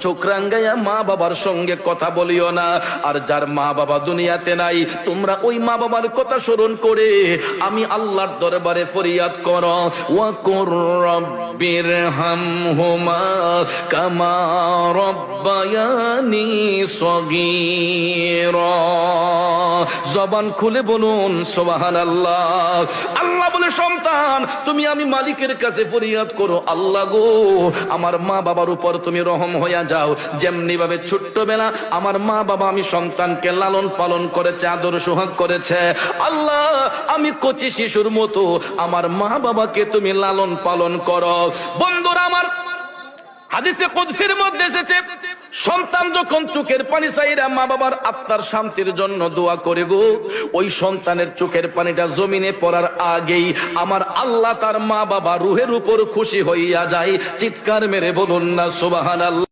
চোখ রাঙ্গাইয়া মা বাবার সঙ্গে কথা বলিও না। আর যার মা বাবা দুনিয়াতে নাই, তোমরা ওই মা বাবার কথা স্মরণ করে আমি আল্লাহর দরবারে ফরিয়াদ করো, ওয়াকুর রব্বিরহামহুমা কামা রব্বায়ানি সগীরা। জবান খুলে বলুন সুবহানাল্লাহ। আল্লাহ বলে, সন্তান তুমি আমি মালিকের কাছে ফরিয়াদ করো, আল্লাহ গো আমার মা বাবার উপর তুমি রহম হইয়া যাও। যেমনি ভাবে ছোট্টবেলা আমার মা বাবা আমি সন্তানকে লালন পালন করেছে, আদর সোহাগ করেছে, আল্লাহ আমি কচি শিশুর মতো আমার মা বাবাকে তুমি লালন পালন করো। বন্ধুরা আমার, হাদিসে কুদসির মধ্যে এসেছে, সন্তান যখন চোখের পানি চাইরা মা বাবার আত্মার শান্তির জন্য দোয়া করে গো, ওই সন্তানের চোখের পানিটা জমিনে পড়ার আগেই আমার আল্লাহ তার মা বাবা রুহের উপর খুশি হইয়া যায়। চিৎকার মেরে বলুন না সুবহানাল্লাহ।